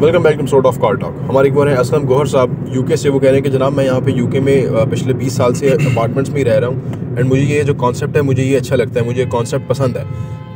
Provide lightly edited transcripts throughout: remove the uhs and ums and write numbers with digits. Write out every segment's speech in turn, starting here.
Welcome back to sort of car talk. हमारे एक वो है असलम गौहर साहब यूके से। वो कह रहे हैं कि जनाब मैं यहाँ पे यूके में पिछले 20 साल से अपार्टमेंट्स में ही रह रहा हूँ एंड मुझे ये जो कॉन्सेप्ट है मुझे ये अच्छा लगता है, मुझे कॉन्सेप्ट पसंद है।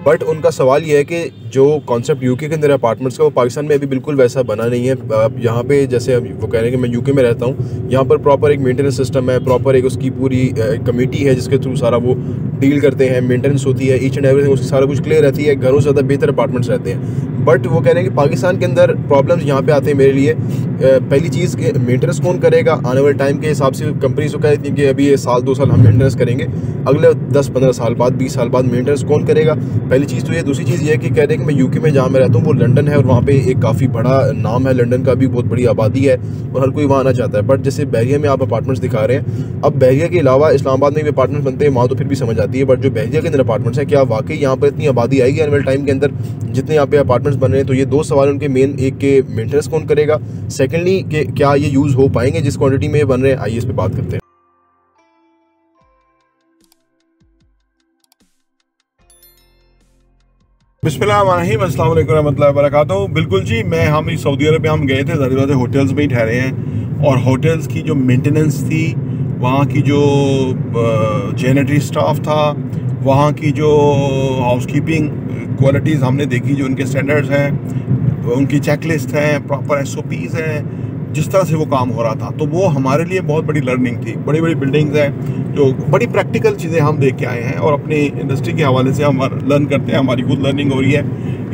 बट उनका सवाल ये है कि जो कॉन्सेप्ट यूके के अंदर अपार्टमेंट्स का वो पाकिस्तान में अभी बिल्कुल वैसा बना नहीं है। यहाँ पे जैसे वो कह रहे हैं कि मैं यूके में रहता हूँ, यहाँ पर प्रॉपर एक मेंटेनेंस सिस्टम है, प्रॉपर एक उसकी पूरी कमेटी है जिसके थ्रू सारा वो डील करते हैं, मेंटेनेंस होती है, ईच एंड एवरीथिंग उसकी सारा कुछ क्लियर रहती है, घरों से ज़्यादा बेहतर अपार्टमेंट्स रहते हैं। बट वो कह रहे हैं कि पाकिस्तान के अंदर प्रॉब्लम्स यहाँ पे आते हैं मेरे लिए। पहली चीज़ कि मेंटेनेंस कौन करेगा आने वाले टाइम के हिसाब से। कंपनीज को कहती हैं कि अभी ये साल 2 साल हम मेंटेनेंस करेंगे, अगले 10-15 साल बाद 20 साल बाद मेंटेनेंस कौन करेगा। पहली चीज़ तो ये। दूसरी चीज़ ये है कि कह रहे हैं कि मैं यूके में जहाँ मैं रहता हूँ वो लंदन है और वहाँ पे एक काफ़ी बड़ा नाम है, लंदन का भी बहुत बड़ी आबादी है और हर कोई वहाँ आना चाहता है। बट जैसे बहरिया में आप अपार्टमेंट्स दिखा रहे हैं, अब बहरिया के अलावा इस्लामाबाद में भी अपार्टमेंट्स बनते हैं, वहाँ तो फिर भी समझ आती है। बट जो बहरिया के अंदर अपार्टमेंट्स हैं, क्या वाकई यहाँ पर इतनी आबादी आएगी आने वाले टाइम के अंदर जितने यहाँ पे अपार्टमेंट्स बन रहे हैं? तो ये 2 सवाल उनके मेन। एक के मेंटेनेंस कौन करेगा, सेकेंडली कि क्या ये यूज़ हो पाएंगे जिस क्वांटिटी में बन रहे हैं। आइए इस पर बात करते हैं। बिस्मिल्लाहिर्रहमानिर्रहीम, अस्सलाम वालेकुम रहमतुल्लाहि व बरकातहू। बिल्कुल जी, हम सऊदी अरब में हम गए थे, ज़ाहिर बात है होटल्स में ही ठहरे हैं और होटल्स की जो मेंटेनेंस थी, वहाँ की जो जैनेटरी स्टाफ था, वहाँ की जो हाउसकीपिंग क्वालिटीज़ हमने देखी, जो उनके स्टैंडर्ड्स हैं, उनकी चेकलिस्ट हैं, प्रॉपर SOPs हैं, जिस तरह से वो काम हो रहा था, तो वो हमारे लिए बहुत बड़ी लर्निंग थी। बड़ी बड़ी बिल्डिंग्स हैं जो बड़ी प्रैक्टिकल चीज़ें हम देख के आए हैं और अपनी इंडस्ट्री के हवाले से हम लर्न करते हैं, हमारी खुद लर्निंग हो रही है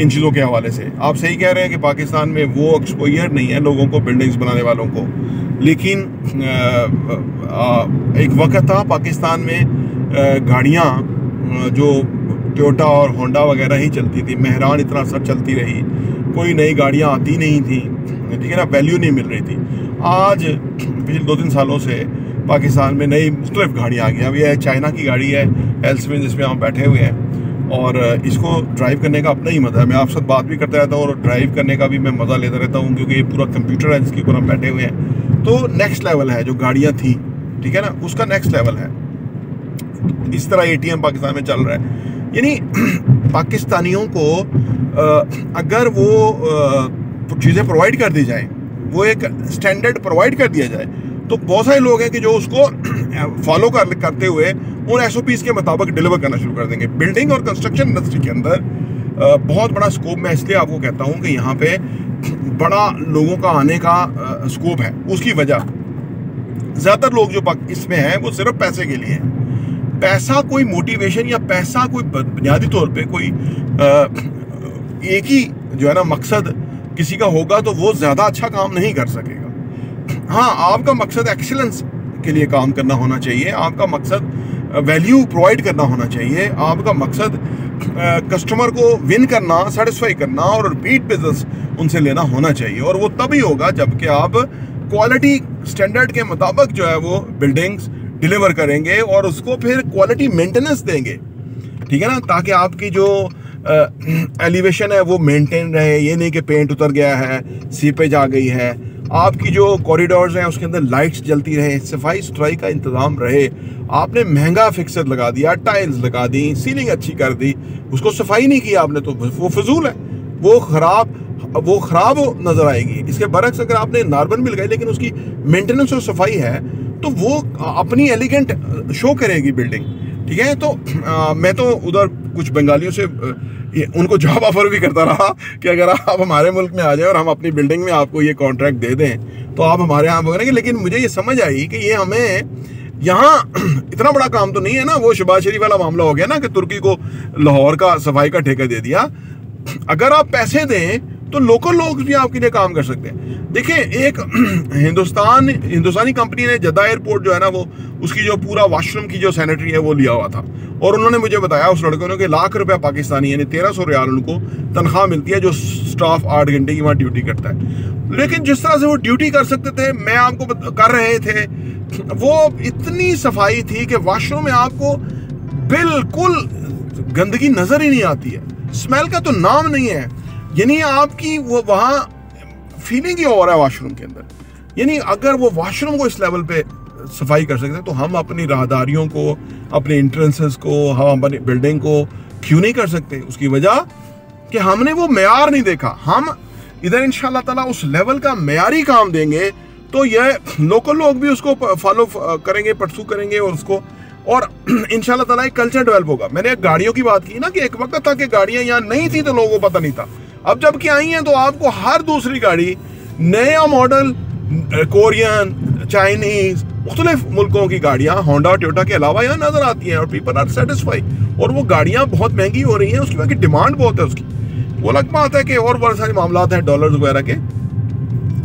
इन चीज़ों के हवाले से। आप सही कह रहे हैं कि पाकिस्तान में वो एक्सपोजर नहीं है लोगों को, बिल्डिंग्स बनाने वालों को। लेकिन एक वक्त था पाकिस्तान में गाड़ियाँ जो टोयोटा और होंडा वगैरह ही चलती थी, मेहरान इतना सर चलती रही, कोई नई गाड़ियाँ आती नहीं थी, ठीक है ना, वैल्यू नहीं मिल रही थी। आज पिछले 2-3 सालों से पाकिस्तान में नई मुख्तलिफ गाड़ियाँ आ गई। अब यह चाइना की गाड़ी है एल्सविन, जिसमें हम बैठे हुए हैं और इसको ड्राइव करने का अपना ही मज़ा है। मैं आपसे बात भी करता रहता हूँ और ड्राइव करने का भी मैं मज़ा लेता रहता हूँ, क्योंकि ये पूरा कंप्यूटर है जिसके ऊपर हम बैठे हुए हैं। तो नेक्स्ट लेवल है जो गाड़ियाँ थी, ठीक है ना, उसका नेक्स्ट लेवल है। इस तरह ATM पाकिस्तान में चल रहा है। यानी पाकिस्तानियों को अगर वो चीज़ें प्रोवाइड कर दी जाए, वो एक स्टैंडर्ड प्रोवाइड कर दिया जाए, तो बहुत सारे लोग हैं कि जो उसको फॉलो करते हुए उन SOPs के मुताबिक डिलीवर करना शुरू कर देंगे। बिल्डिंग और कंस्ट्रक्शन इंडस्ट्री के अंदर बहुत बड़ा स्कोप, मैं इसलिए आपको कहता हूँ कि यहाँ पे बड़ा लोगों का आने का स्कोप है। उसकी वजह ज़्यादातर लोग जो इसमें हैं वो सिर्फ पैसे के लिए हैं। पैसा कोई मोटिवेशन या पैसा कोई बुनियादी तौर पे कोई एक ही जो है ना मकसद किसी का होगा तो वो ज़्यादा अच्छा काम नहीं कर सकेगा। हाँ, आपका मकसद एक्सीलेंस के लिए काम करना होना चाहिए, आपका मकसद वैल्यू प्रोवाइड करना होना चाहिए, आपका मकसद कस्टमर को विन करना, सेटिस्फाई करना और रिपीट बिजनेस उनसे लेना होना चाहिए। और वो तभी होगा जबकि आप क्वालिटी स्टैंडर्ड के मुताबिक जो है वो बिल्डिंग्स डिलीवर करेंगे और उसको फिर क्वालिटी मेंटेनेंस देंगे, ठीक है ना, ताकि आपकी जो एलिवेशन है वो मेंटेन रहे। ये नहीं कि पेंट उतर गया है, सीपेज आ गई है, आपकी जो कॉरिडोर्स हैं उसके अंदर लाइट्स जलती रहे, सफाई सुथराई का इंतज़ाम रहे। आपने महंगा फिक्सर लगा दिया, टाइल्स लगा दी, सीलिंग अच्छी कर दी, उसको सफाई नहीं की आपने, तो वो फजूल है, वो ख़राब नज़र आएगी। इसके बरक्स अगर आपने नॉर्मल मिल गई लेकिन उसकी मेंटेनेंस और सफाई है तो वो अपनी एलिगेंट शो करेगी बिल्डिंग, ठीक है। तो मैं तो उधर कुछ बंगालियों से उनको जॉब ऑफर भी करता रहा कि अगर आप हमारे मुल्क में आ जाए और हम अपनी बिल्डिंग में आपको ये कॉन्ट्रैक्ट दे दें तो आप हमारे यहाँ करेंगे। लेकिन मुझे ये समझ आई कि ये हमें यहाँ इतना बड़ा काम तो नहीं है ना। वो शहबाज शरीफ वाला मामला हो गया ना कि तुर्की को लाहौर का सफाई का ठेका दे दिया। अगर आप पैसे दें तो लोकल लोग भी आपके लिए काम कर सकते हैं। देखिए, एक हिंदुस्तानी कंपनी ने जद्दा एयरपोर्ट जो है ना, वो उसकी जो पूरा वॉशरूम की जो सैनिटरी है वो लिया हुआ था और उन्होंने मुझे बताया उस लड़के ने कि लाख रुपया पाकिस्तानी यानी 1300 रियाल उनको तनख्वाह मिलती है, जो स्टाफ 8 घंटे की वहाँ ड्यूटी करता है। लेकिन जिस तरह से वो ड्यूटी कर सकते थे, मैं आपको कर रहे थे, वो इतनी सफाई थी कि वॉशरूम में आपको बिल्कुल गंदगी नजर ही नहीं आती है, स्मेल का तो नाम नहीं है। यानी आपकी वो वहाँ फीलिंग ही हो रहा है वॉशरूम के अंदर। यानी अगर वो वॉशरूम को इस लेवल पे सफाई कर सकते हैं तो हम अपनी राहदारियों को, अपने इंट्रेंसेस को, हम अपनी बिल्डिंग को क्यों नहीं कर सकते? उसकी वजह कि हमने वो मेयार नहीं देखा। हम इधर इंशाल्लाह ताला उस लेवल का मेयारी काम देंगे तो ये लोकल लोग भी उसको फॉलो करेंगे, परसू करेंगे और उसको, और इंशाल्लाह ताला एक कल्चर डेवलप होगा। मैंने गाड़ियों की बात की ना कि एक वक्त था कि गाड़ियां यहाँ नहीं थी तो लोगों को पता नहीं था, अब जब कि आई हैं तो आपको हर दूसरी गाड़ी नया मॉडल, कोरियन, चाइनीज, मुख्तलिफ मुल्कों की गाड़ियां होंडा टोयोटा के अलावा यहाँ नजर आती हैं और पीपल आर सेटिस्फाइड। और वो गाड़ियां बहुत महंगी हो रही हैं, उसकी वजह की डिमांड बहुत है उसकी। वो अलग बात है कि और बहुत सारे मामला हैं डॉलर्स वगैरह के।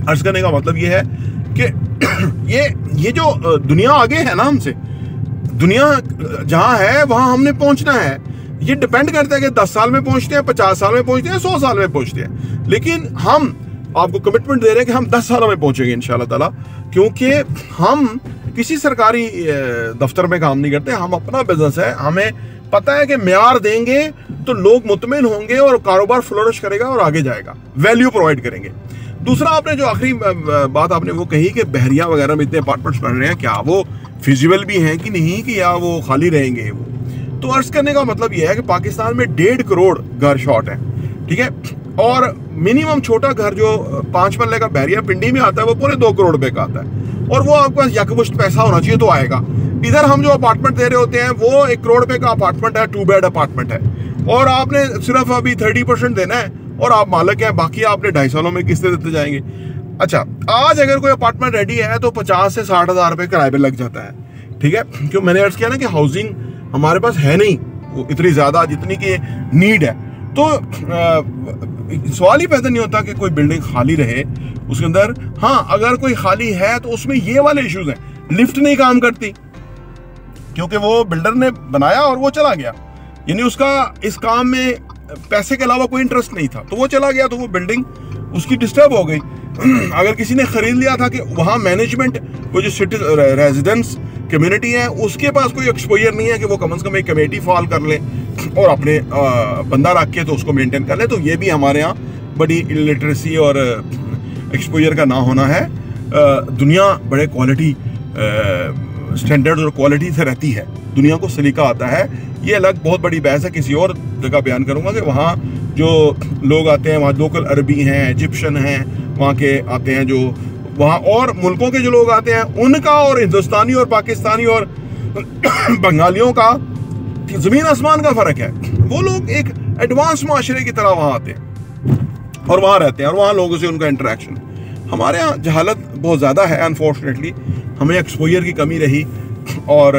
अर्ज करने का मतलब ये है कि ये जो दुनिया आगे है ना हमसे, दुनिया जहाँ है वहाँ हमने पहुँचना है। ये डिपेंड करता है कि 10 साल में पहुँचते हैं, 50 साल में पहुँचते हैं, 100 साल में पहुँचते हैं, लेकिन हम आपको कमिटमेंट दे रहे हैं कि हम 10 सालों में पहुँचेंगे इंशाल्लाह ताला, क्योंकि हम किसी सरकारी दफ्तर में काम नहीं करते, हम अपना बिजनेस है, हमें पता है कि म्यार देंगे तो लोग मुतमिन होंगे और कारोबार फ्लोरिश करेगा और आगे जाएगा, वैल्यू प्रोवाइड करेंगे। दूसरा, आपने जो आखिरी बात आपने वो कही कि बहरिया वगैरह में इतने अपार्टमेंट्स बन रहे हैं, क्या वो फिजिबल भी हैं कि नहीं, कि या वो खाली रहेंगे वो? तो अर्ज करने का मतलब ये है कि पाकिस्तान में 1.5 करोड़ घर शॉर्ट है, ठीक है, और मिनिमम छोटा घर जो 5 मरले का बहरिया पिंडी में आता है वो पूरे 2 करोड़ रुपए का आता है, और वो आपके पास यकमुश्त पैसा होना चाहिए तो आएगा। इधर हम जो अपार्टमेंट दे रहे होते हैं वो 1 करोड़ रुपए का अपार्टमेंट है, 2 बेड अपार्टमेंट है, और आपने सिर्फ अभी 30% देना है और आप मालिक हैं, बाकी आपने 2.5 सालों में किस्तें देते जाएंगे। अच्छा, आज अगर कोई अपार्टमेंट रेडी है तो 50 से 60 हज़ार रुपये किराए पे लग जाता है, ठीक है, क्यों मैंने अर्ज किया ना कि हाउसिंग हमारे पास है नहीं वो इतनी ज़्यादा जितनी की नीड है। तो सवाल ही पैदा नहीं होता कि कोई बिल्डिंग खाली रहे उसके अंदर। हाँ, अगर कोई खाली है तो उसमें ये वाले इश्यूज हैं, लिफ्ट नहीं काम करती क्योंकि वो बिल्डर ने बनाया और वो चला गया, यानी उसका इस काम में पैसे के अलावा कोई इंटरेस्ट नहीं था, तो वो चला गया, तो वो बिल्डिंग उसकी डिस्टर्ब हो गई। अगर किसी ने खरीद लिया था कि वहाँ मैनेजमेंट, वो जो सिटी रेजिडेंट्स कम्युनिटी है उसके पास कोई एक्सपोजर नहीं है कि वो कम से कम एक कमेटी फॉल कर ले और अपने बंदा रख के तो उसको मेंटेन कर ले, तो ये भी हमारे यहाँ बड़ी इलिटरेसी और एक्सपोजर का ना होना है। दुनिया बड़े क्वालिटी स्टैंडर्ड और क्वालिटी से रहती है, दुनिया को सलीका आता है। ये अलग बहुत बड़ी बहस है, किसी और जगह बयान करूंगा कि वहाँ जो लोग आते हैं, वहाँ लोकल अरबी हैं, इजिप्शियन हैं, वहाँ के आते हैं जो वहाँ और मुल्कों के जो लोग आते हैं उनका, और हिंदुस्तानी और पाकिस्तानी और बंगालियों का ज़मीन आसमान का फ़र्क है। वो लोग एक एडवांस माशरे की तरह वहाँ आते हैं और वहाँ रहते हैं और वहाँ लोगों से उनका इंटरेक्शन। हमारे यहाँ जहालत बहुत ज़्यादा है, अनफॉर्चुनेटली हमें एक्सपोजर की कमी रही और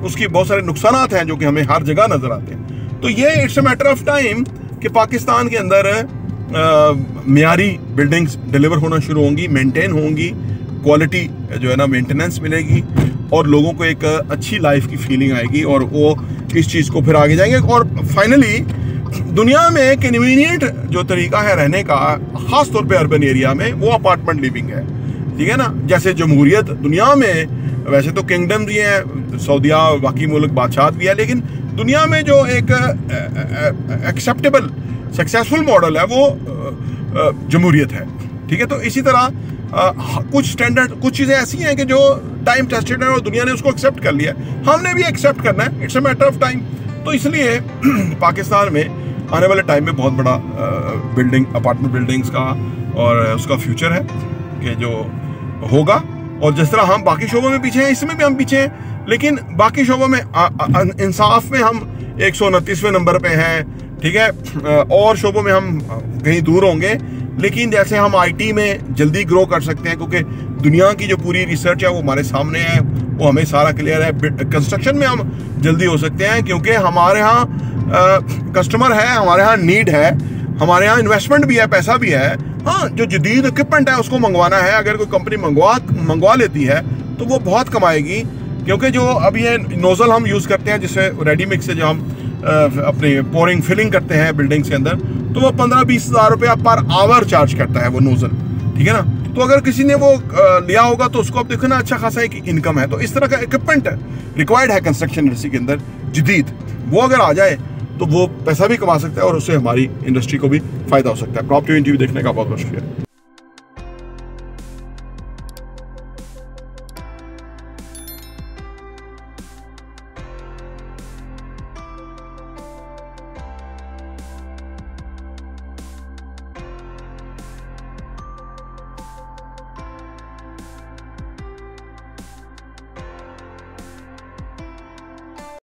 उसकी बहुत सारे नुकसानात हैं जो कि हमें हर जगह नज़र आते हैं। तो ये it's a matter of time कि पाकिस्तान के अंदर मियारी बिल्डिंग्स डिलीवर होना शुरू होंगी, मेंटेन होंगी, क्वालिटी जो है ना मेंटेनेंस मिलेगी और लोगों को एक अच्छी लाइफ की फीलिंग आएगी और वो इस चीज़ को फिर आगे जाएंगे। और फाइनली दुनिया में कन्वीनियंट जो तरीका है रहने का, ख़ास तौर पे अर्बन एरिया में, वो अपार्टमेंट लिविंग है, ठीक है ना। जैसे जमहूरियत दुनिया में, वैसे तो किंगडम भी है, सऊदिया और बाकी मुल्क बादशाह भी है, लेकिन दुनिया में जो एक एक्सेप्टेबल सक्सेसफुल मॉडल है वो जमहूरियत है, ठीक है। तो इसी तरह कुछ स्टैंडर्ड, कुछ चीज़ें ऐसी हैं कि जो टाइम टेस्टेड है और दुनिया ने उसको एक्सेप्ट कर लिया है, हमने भी एक्सेप्ट करना है, it's a matter of time. तो इसलिए पाकिस्तान में आने वाले टाइम में बहुत बड़ा अपार्टमेंट बिल्डिंग्स का और उसका फ्यूचर है कि जो होगा। और जिस तरह हम बाकी शोबों में पीछे हैं, इसमें भी हम पीछे हैं, लेकिन बाकी शोबों में इंसाफ में हम 129वें नंबर पे हैं, ठीक है, और शोबों में हम कहीं दूर होंगे। लेकिन जैसे हम आईटी में जल्दी ग्रो कर सकते हैं क्योंकि दुनिया की जो पूरी रिसर्च है वो हमारे सामने है, वो हमें सारा क्लियर है। कंस्ट्रक्शन में हम जल्दी हो सकते हैं क्योंकि हमारे यहाँ कस्टमर है, हमारे यहाँ नीड है, हमारे यहाँ इन्वेस्टमेंट भी है, पैसा भी है। हाँ, जो जदीद इक्विपमेंट है उसको मंगवाना है, अगर कोई कंपनी मंगवा लेती है तो वो बहुत कमाएगी, क्योंकि जो अभी ये नोज़ल हम यूज़ करते हैं जिससे रेडी मिक्स से जो हम अपनी पोरिंग फिलिंग करते हैं बिल्डिंग्स के अंदर, तो वो 15-20 हज़ार रुपया पर आवर चार्ज करता है वो नोज़ल, ठीक है ना। तो अगर किसी ने वो लिया होगा तो उसको अब देखो ना अच्छा खासा एक इनकम है। तो इस तरह का इक्विपमेंट रिक्वायर्ड है कंस्ट्रक्शन इंडस्ट्री के अंदर जदीद, वो अगर आ जाए तो वो पैसा भी कमा सकता है और उससे हमारी इंडस्ट्री को भी फ़ायदा हो सकता है। प्रॉपर्टी इंटरव्यू देखने का बहुत बहुत शुक्रिया।